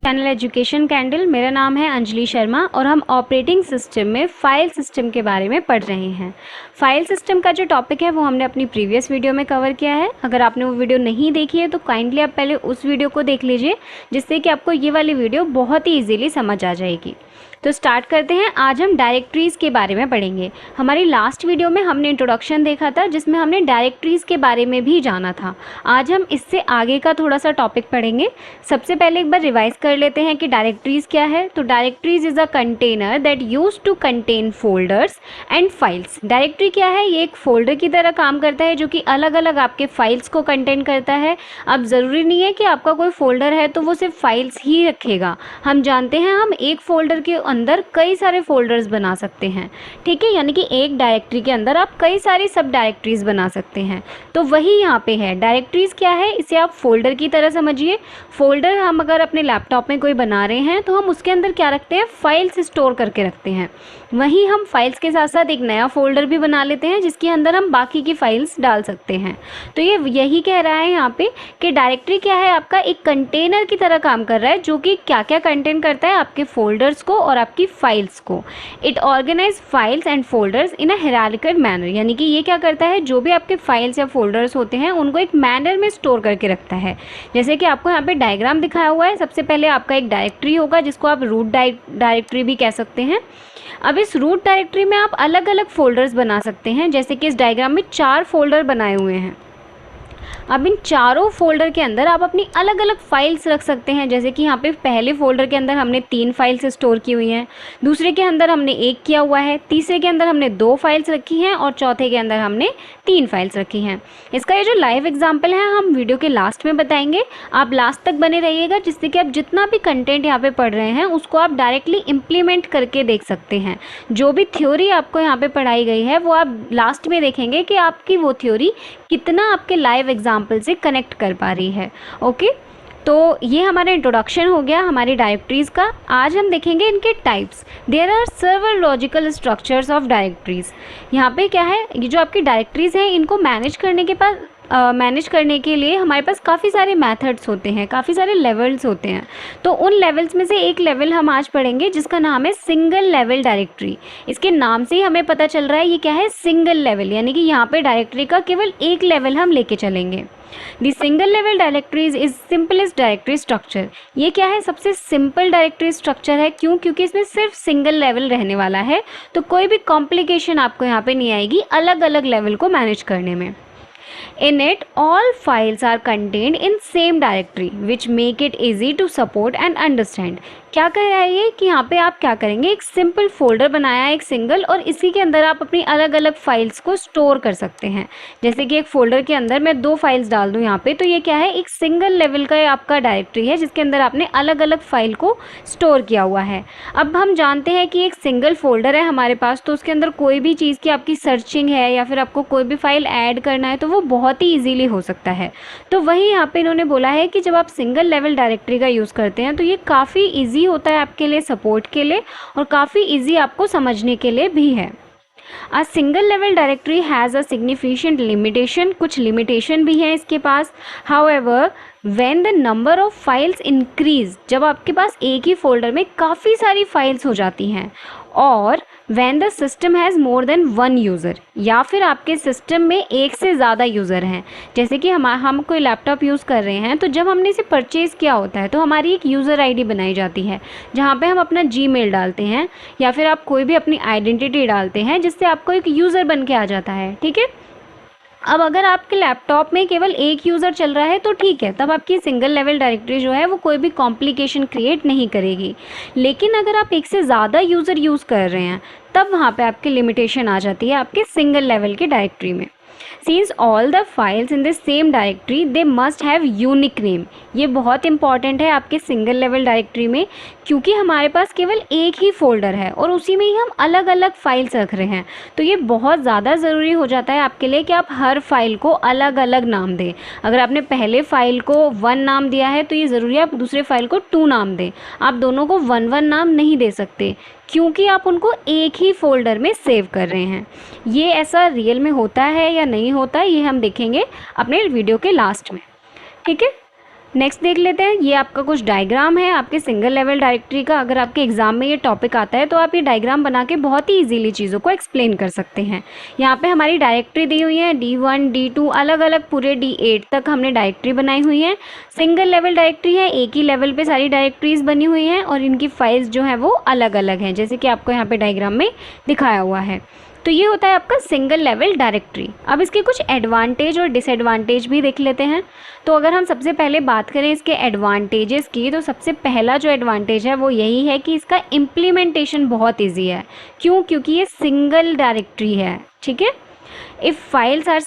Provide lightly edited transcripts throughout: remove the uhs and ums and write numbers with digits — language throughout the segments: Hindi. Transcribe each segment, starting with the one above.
Channel education candle. मेरा नाम है अंजलि शर्मा और हम ऑपरेटिंग सिस्टम में फाइल सिस्टम के बारे में पढ़ रहे हैं। फाइल सिस्टम का जो टॉपिक है वो हमने अपनी प्रीवियस वीडियो में कवर किया है। अगर आपने वो वीडियो नहीं देखी है तो काइंडली आप पहले उस वीडियो को देख लीजिए, जिससे कि आपको ये वाली वीडियो बहुत ही ईजिली समझ आ जाएगी। तो स्टार्ट करते हैं। आज हम डायरेक्टरीज़ के बारे में पढ़ेंगे। हमारी लास्ट वीडियो में हमने इंट्रोडक्शन देखा था, जिसमें हमने डायरेक्टरीज़ के बारे में भी जाना था। आज हम इससे आगे का थोड़ा सा टॉपिक पढ़ेंगे। सबसे पहले एक बार रिवाइज कर लेते हैं कि डायरेक्टरीज़ क्या है। तो directories is a container that use to contain folders and files. Directory क्या है? ये एक फोल्डर की तरह काम करता है जो कि अलग अलग आपके फाइल्स को कंटेन करता है। अब ज़रूरी नहीं है कि आपका कोई फोल्डर है तो वो सिर्फ फाइल्स ही रखेगा। हम जानते हैं हम एक फोल्डर के अंदर कई सारे फोल्डर्स बना सकते हैं, ठीक है। यानी कि एक डायरेक्टरी के अंदर आप कई सारी सब डायरेक्टरीज बना सकते हैं। तो वही यहाँ पे है। डायरेक्टरीज क्या है? इसे आप फोल्डर की तरह समझिए। फोल्डर हम अगर अपने लैपटॉप में कोई बना रहे हैं तो हम उसके अंदर क्या रखते हैं? फाइल्स स्टोर करके रखते हैं। वहीं हम फाइल्स के साथ साथ एक नया फोल्डर भी बना लेते हैं जिसके अंदर हम बाकी की फाइल्स डाल सकते हैं। तो ये यही कह रहा है यहाँ पे कि डायरेक्टरी क्या है? आपका एक कंटेनर की तरह काम कर रहा है जो कि क्या क्या कंटेन करता है? आपके फोल्डर्स को और आपकी फाइल्स को। It organize files and folders in a hierarchical manner. यानी कि ये क्या करता है? जो भी आपके फाइल्स या फोल्डर्स होते हैं उनको एक मैनर में स्टोर करके रखता है। जैसे कि आपको यहाँ पे डायग्राम दिखाया हुआ है। सबसे पहले आपका एक डायरेक्टरी होगा जिसको आप रूट डायरेक्टरी भी कह सकते हैं। अब इस रूट डायरेक्टरी में आप अलग अलग फोल्डर्स बना सकते हैं। जैसे कि इस डायग्राम में 4 फोल्डर बनाए हुए हैं। अब इन चारों फोल्डर के अंदर आप अपनी अलग अलग फाइल्स रख सकते हैं। जैसे कि यहाँ पे पहले फोल्डर के अंदर हमने 3 फाइल्स स्टोर की हुई हैं, दूसरे के अंदर हमने 1 किया हुआ है, तीसरे के अंदर हमने 2 फाइल्स रखी हैं और चौथे के अंदर हमने 3 फाइल्स रखी हैं। इसका ये जो लाइव एग्जाम्पल है हम वीडियो के लास्ट में बताएंगे। आप लास्ट तक बने रहिएगा, जिससे कि आप जितना भी कंटेंट यहाँ पे पढ़ रहे हैं उसको आप डायरेक्टली इम्प्लीमेंट करके देख सकते हैं। जो भी थ्योरी आपको यहाँ पे पढ़ाई गई है वो आप लास्ट में देखेंगे कि आपकी वो थ्योरी कितना आपके लाइव एग्जाम्पल से कनेक्ट कर पा रही है। ओके, तो ये हमारा इंट्रोडक्शन हो गया हमारी डायरेक्टरीज़ का। आज हम देखेंगे इनके types. There are several logical structures of directories. यहाँ पे क्या है? ये जो आपकी डायरेक्टरीज़ हैं इनको मैनेज करने के लिए हमारे पास काफ़ी सारे मेथड्स होते हैं, काफ़ी सारे लेवल्स होते हैं। तो उन लेवल्स में से एक लेवल हम आज पढ़ेंगे जिसका नाम है सिंगल लेवल डायरेक्टरी। इसके नाम से ही हमें पता चल रहा है ये क्या है? Single level. यानी कि यहाँ पे डायरेक्टरी का केवल एक लेवल हम लेके चलेंगे। The single level directories is simplest directory structure. ये क्या है? सबसे सिंपल डायरेक्टरी स्ट्रक्चर है। क्यों? क्योंकि इसमें सिर्फ सिंगल लेवल रहने वाला है, तो कोई भी कॉम्प्लिकेशन आपको यहाँ पे नहीं आएगी अलग अलग लेवल को मैनेज करने में। In it, all files are contained in same directory, which make it easy to support and understand. क्या कह रहा है ये कि यहाँ पे आप क्या करेंगे? एक सिंपल फोल्डर बनाया है, एक सिंगल, और इसी के अंदर आप अपनी अलग अलग फाइल्स को स्टोर कर सकते हैं। जैसे कि एक फोल्डर के अंदर मैं 2 फाइल्स डाल दूँ यहाँ पे, तो ये क्या है? एक सिंगल लेवल का आपका डायरेक्टरी है जिसके अंदर आपने अलग अलग फाइल को स्टोर किया हुआ है। अब हम जानते हैं कि एक सिंगल फोल्डर है हमारे पास, तो उसके अंदर कोई भी चीज़ की आपकी सर्चिंग है या फिर आपको कोई भी फाइल ऐड करना है तो वो बहुत ही ईजीली हो सकता है। तो वही यहाँ पे इन्होंने बोला है कि जब आप सिंगल लेवल डायरेक्टरी का यूज़ करते हैं तो ये काफ़ी ईजी होता है आपके लिए, सपोर्ट के लिए, और काफ़ी ईजी आपको समझने के लिए भी है। A single level directory has a significant limitation। कुछ लिमिटेशन भी है इसके पास। However, when the number of files increase, जब आपके पास एक ही फोल्डर में काफ़ी सारी फाइल्स हो जाती हैं, और when the system has more than one user, या फिर आपके सिस्टम में एक से ज़्यादा यूज़र हैं। जैसे कि हम कोई लैपटॉप यूज़ कर रहे हैं, तो जब हमने इसे परचेज़ किया होता है तो हमारी एक यूज़र आईडी बनाई जाती है जहाँ पे हम अपना जीमेल डालते हैं या फिर आप कोई भी अपनी आइडेंटिटी डालते हैं जिससे आपको एक यूज़र बन के आ जाता है, ठीक है। अब अगर आपके लैपटॉप में केवल एक यूज़र चल रहा है तो ठीक है, तब आपकी सिंगल लेवल डायरेक्टरी जो है वो कोई भी कॉम्प्लिकेशन क्रिएट नहीं करेगी। लेकिन अगर आप एक से ज़्यादा यूज़र यूज़ कर रहे हैं तब वहाँ पे आपकी लिमिटेशन आ जाती है आपके सिंगल लेवल की डायरेक्टरी में। Since all the files in the same directory, they must have unique name। ये बहुत इंपॉर्टेंट है आपके सिंगल लेवल डायरेक्टरी में, क्योंकि हमारे पास केवल एक ही फोल्डर है और उसी में ही हम अलग अलग फाइल्स रख रहे हैं। तो ये बहुत ज़्यादा ज़रूरी हो जाता है आपके लिए कि आप हर फाइल को अलग अलग नाम दें। अगर आपने पहले फाइल को 1 नाम दिया है तो ये ज़रूरी है आप दूसरे फाइल को 2 नाम दें। आप दोनों को 1 नाम नहीं दे सकते, क्योंकि आप उनको एक ही फोल्डर में सेव कर रहे हैं। ये ऐसा रियल में होता है या नहीं होता, ये हम देखेंगे अपने वीडियो के लास्ट में, ठीक है। नेक्स्ट देख लेते हैं, ये आपका कुछ डायग्राम है आपके सिंगल लेवल डायरेक्टरी का। अगर आपके एग्जाम में ये टॉपिक आता है तो आप ये डायग्राम बना के बहुत ही इजीली चीज़ों को एक्सप्लेन कर सकते हैं। यहाँ पे हमारी डायरेक्टरी दी हुई है D1 D2 अलग अलग पूरे D8 तक हमने डायरेक्टरी बनाई हुई है। सिंगल लेवल डायरेक्टरी है, एक ही लेवल पे सारी डायरेक्टरीज बनी हुई हैं और इनकी फाइल्स जो है वो अलग अलग हैं, जैसे कि आपको यहाँ पे डायग्राम में दिखाया हुआ है। तो ये होता है आपका सिंगल लेवल डायरेक्टरी। अब इसके कुछ एडवांटेज और डिसएडवांटेज भी देख लेते हैं। तो अगर हम सबसे पहले बात करें इसके एडवांटेजेस की, तो सबसे पहला जो एडवांटेज है वो यही है कि इसका इम्प्लीमेंटेशन बहुत ईजी है। क्यों? क्योंकि ये सिंगल डायरेक्टरी है। ठीक है। If files are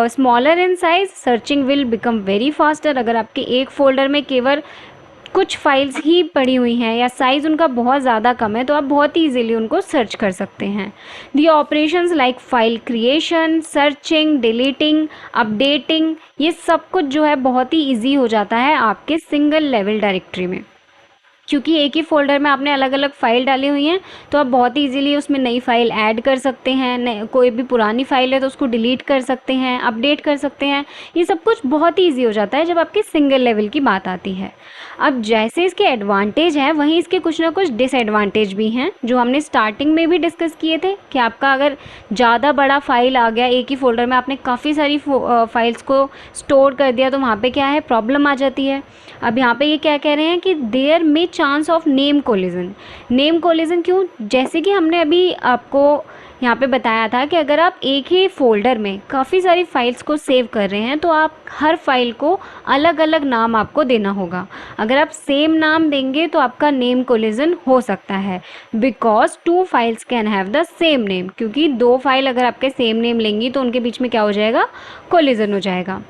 smaller in size, searching will become very faster. अगर आपके एक फोल्डर में केवल कुछ फाइल्स ही पड़ी हुई हैं या साइज़ उनका बहुत ज़्यादा कम है तो आप बहुत ही ईजिली उनको सर्च कर सकते हैं। The operations like file creation, searching, deleting, updating, ये सब कुछ जो है बहुत ही ईजी हो जाता है आपके सिंगल लेवल डायरेक्टरी में, क्योंकि एक ही फोल्डर में आपने अलग अलग फ़ाइल डाली हुई हैं तो आप बहुत ईजीली उसमें नई फ़ाइल ऐड कर सकते हैं। कोई भी पुरानी फ़ाइल है तो उसको डिलीट कर सकते हैं, अपडेट कर सकते हैं। ये सब कुछ बहुत ही ईजी हो जाता है जब आपके सिंगल लेवल की बात आती है। अब जैसे इसके एडवांटेज हैं वहीं इसके कुछ ना कुछ डिसएडवांटेज भी हैं, जो हमने स्टार्टिंग में भी डिस्कस किए थे कि आपका अगर ज़्यादा बड़ा फाइल आ गया एक ही फोल्डर में, आपने काफ़ी सारी फाइल्स को स्टोर कर दिया तो वहाँ पे क्या है, प्रॉब्लम आ जाती है। अब यहाँ पे ये क्या कह रहे हैं कि देयर में chance of name collision. Name collision क्यों? जैसे कि हमने अभी आपको यहाँ पे बताया था कि अगर आप एक ही फोल्डर में काफ़ी सारी फाइल्स को सेव कर रहे हैं तो आप हर फाइल को अलग अलग नाम आपको देना होगा। अगर आप सेम नाम देंगे तो आपका नेम कोलिजन हो सकता है, because 2 files can have the same name. क्योंकि 2 फाइल अगर आपके सेम नेम लेंगी तो उनके बीच में क्या हो जाएगा, कोलिजन हो जाएगा।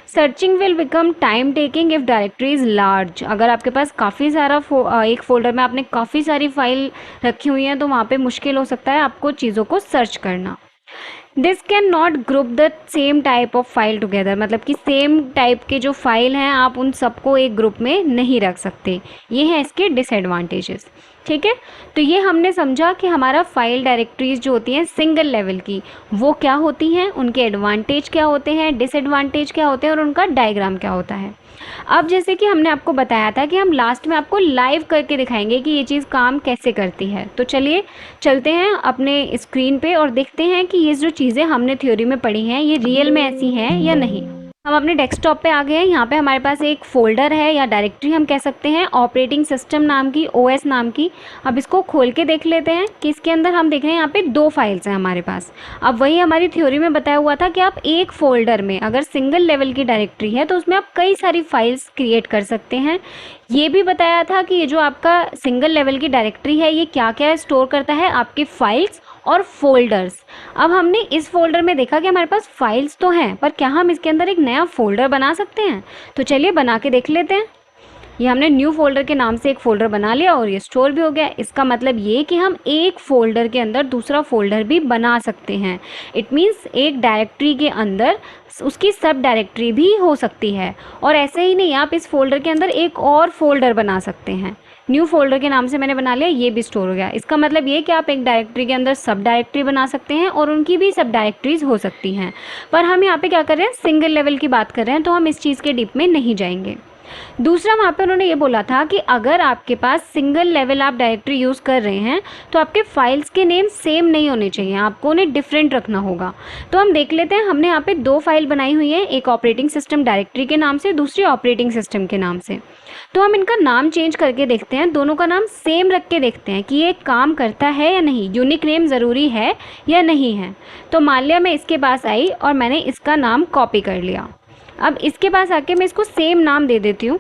Searching will become time taking if directory is large. अगर आपके पास काफ़ी सारा एक फ़ोल्डर में आपने काफ़ी सारी फाइल रखी हुई हैं तो वहाँ पे मुश्किल हो सकता है आपको चीज़ों को सर्च करना। This can not group the same type of file together, मतलब कि सेम टाइप के जो फाइल हैं आप उन सबको एक ग्रुप में नहीं रख सकते। ये हैं इसके डिसएडवांटेजेस। ठीक है। तो ये हमने समझा कि हमारा फाइल डायरेक्टरीज जो होती हैं सिंगल लेवल की वो क्या होती हैं, उनके एडवांटेज क्या होते हैं, डिसएडवांटेज क्या होते हैं और उनका डायग्राम क्या होता है। अब जैसे कि हमने आपको बताया था कि हम लास्ट में आपको लाइव करके दिखाएंगे कि ये चीज़ काम कैसे करती है। तो चलिए चलते हैं अपने स्क्रीन पे और देखते हैं कि ये जो चीज़ें हमने थ्योरी में पढ़ी हैं ये रियल में ऐसी हैं या नहीं। हम अपने डेस्कटॉप पे आ गए हैं। यहाँ पे हमारे पास एक फ़ोल्डर है या डायरेक्टरी हम कह सकते हैं, ऑपरेटिंग सिस्टम नाम की, OS नाम की। अब इसको खोल के देख लेते हैं कि इसके अंदर हम देख रहे हैं यहाँ पे 2 फाइल्स हैं हमारे पास। अब वही हमारी थ्योरी में बताया हुआ था कि आप एक फ़ोल्डर में अगर सिंगल लेवल की डायरेक्टरी है तो उसमें आप कई सारी फाइल्स क्रिएट कर सकते हैं। ये भी बताया था कि ये जो आपका सिंगल लेवल की डायरेक्टरी है ये क्या क्या स्टोर करता है, आपकी फाइल्स और फोल्डर्स। अब हमने इस फोल्डर में देखा कि हमारे पास फाइल्स तो हैं, पर क्या हम इसके अंदर एक नया फोल्डर बना सकते हैं? तो चलिए बना के देख लेते हैं। ये हमने न्यू फोल्डर के नाम से एक फ़ोल्डर बना लिया और ये स्टोर भी हो गया। इसका मतलब ये कि हम एक फ़ोल्डर के अंदर दूसरा फ़ोल्डर भी बना सकते हैं। इट मीन्स एक डायरेक्टरी के अंदर उसकी सब डायरेक्टरी भी हो सकती है। और ऐसे ही नहीं, आप इस फोल्डर के अंदर एक और फोल्डर बना सकते हैं। न्यू फोल्डर के नाम से मैंने बना लिया, ये भी स्टोर हो गया। इसका मतलब ये कि आप एक डायरेक्टरी के अंदर सब डायरेक्टरी बना सकते हैं और उनकी भी सब डायरेक्टरीज हो सकती हैं। पर हम यहाँ पे क्या कर रहे हैं, सिंगल लेवल की बात कर रहे हैं, तो हम इस चीज़ के डीप में नहीं जाएंगे। दूसरा वहाँ पे उन्होंने ये बोला था कि अगर आपके पास सिंगल लेवल आप डायरेक्टरी यूज़ कर रहे हैं तो आपके फाइल्स के नेम सेम नहीं होने चाहिए, आपको उन्हें डिफरेंट रखना होगा। तो हम देख लेते हैं, हमने यहाँ पे 2 फाइल बनाई हुई है, एक ऑपरेटिंग सिस्टम डायरेक्टरी के नाम से, दूसरी ऑपरेटिंग सिस्टम के नाम से। तो हम इनका नाम चेंज करके देखते हैं, दोनों का नाम सेम रख के देखते हैं कि ये काम करता है या नहीं, यूनिक नेम ज़रूरी है या नहीं है। तो मान लिया मैं इसके पास आई और मैंने इसका नाम कॉपी कर लिया। अब इसके पास आके मैं इसको सेम नाम दे देती हूँ।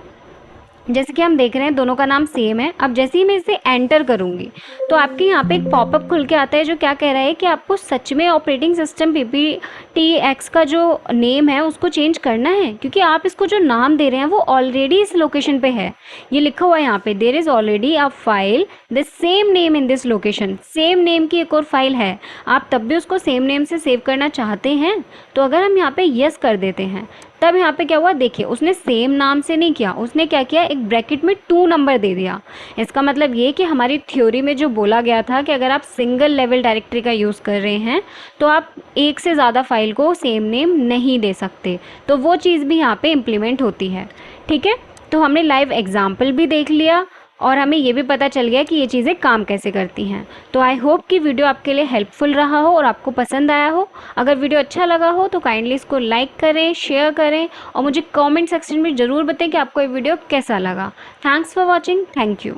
जैसे कि हम देख रहे हैं दोनों का नाम सेम है। अब जैसे ही मैं इसे एंटर करूँगी तो आपके यहाँ पे एक पॉपअप खुल के आता है जो क्या कह रहा है कि आपको सच में ऑपरेटिंग सिस्टम PPTX का जो नेम है उसको चेंज करना है, क्योंकि आप इसको जो नाम दे रहे हैं वो ऑलरेडी इस लोकेशन पे है। ये लिखा हुआ है यहाँ पे, there is already a file the same name in this location. Same name की एक और फाइल है, आप तब भी उसको सेम नेम से सेव करना चाहते हैं। तो अगर हम यहाँ पे यस कर देते हैं तब यहाँ पे क्या हुआ, देखिए उसने सेम नाम से नहीं किया, उसने क्या किया, एक ब्रैकेट में 2 नंबर दे दिया। इसका मतलब ये कि हमारी थ्योरी में जो बोला गया था कि अगर आप सिंगल लेवल डायरेक्टरी का यूज़ कर रहे हैं तो आप एक से ज़्यादा फाइल को सेम नेम नहीं दे सकते, तो वो चीज़ भी यहाँ पे इम्प्लीमेंट होती है। ठीक है। तो हमने लाइव एग्जाम्पल भी देख लिया और हमें ये भी पता चल गया कि ये चीज़ें काम कैसे करती हैं। तो आई होप कि वीडियो आपके लिए हेल्पफुल रहा हो और आपको पसंद आया हो। अगर वीडियो अच्छा लगा हो तो काइंडली इसको लाइक करें, शेयर करें और मुझे कमेंट सेक्शन में ज़रूर बताएं कि आपको ये वीडियो कैसा लगा। Thanks for watching. Thank you.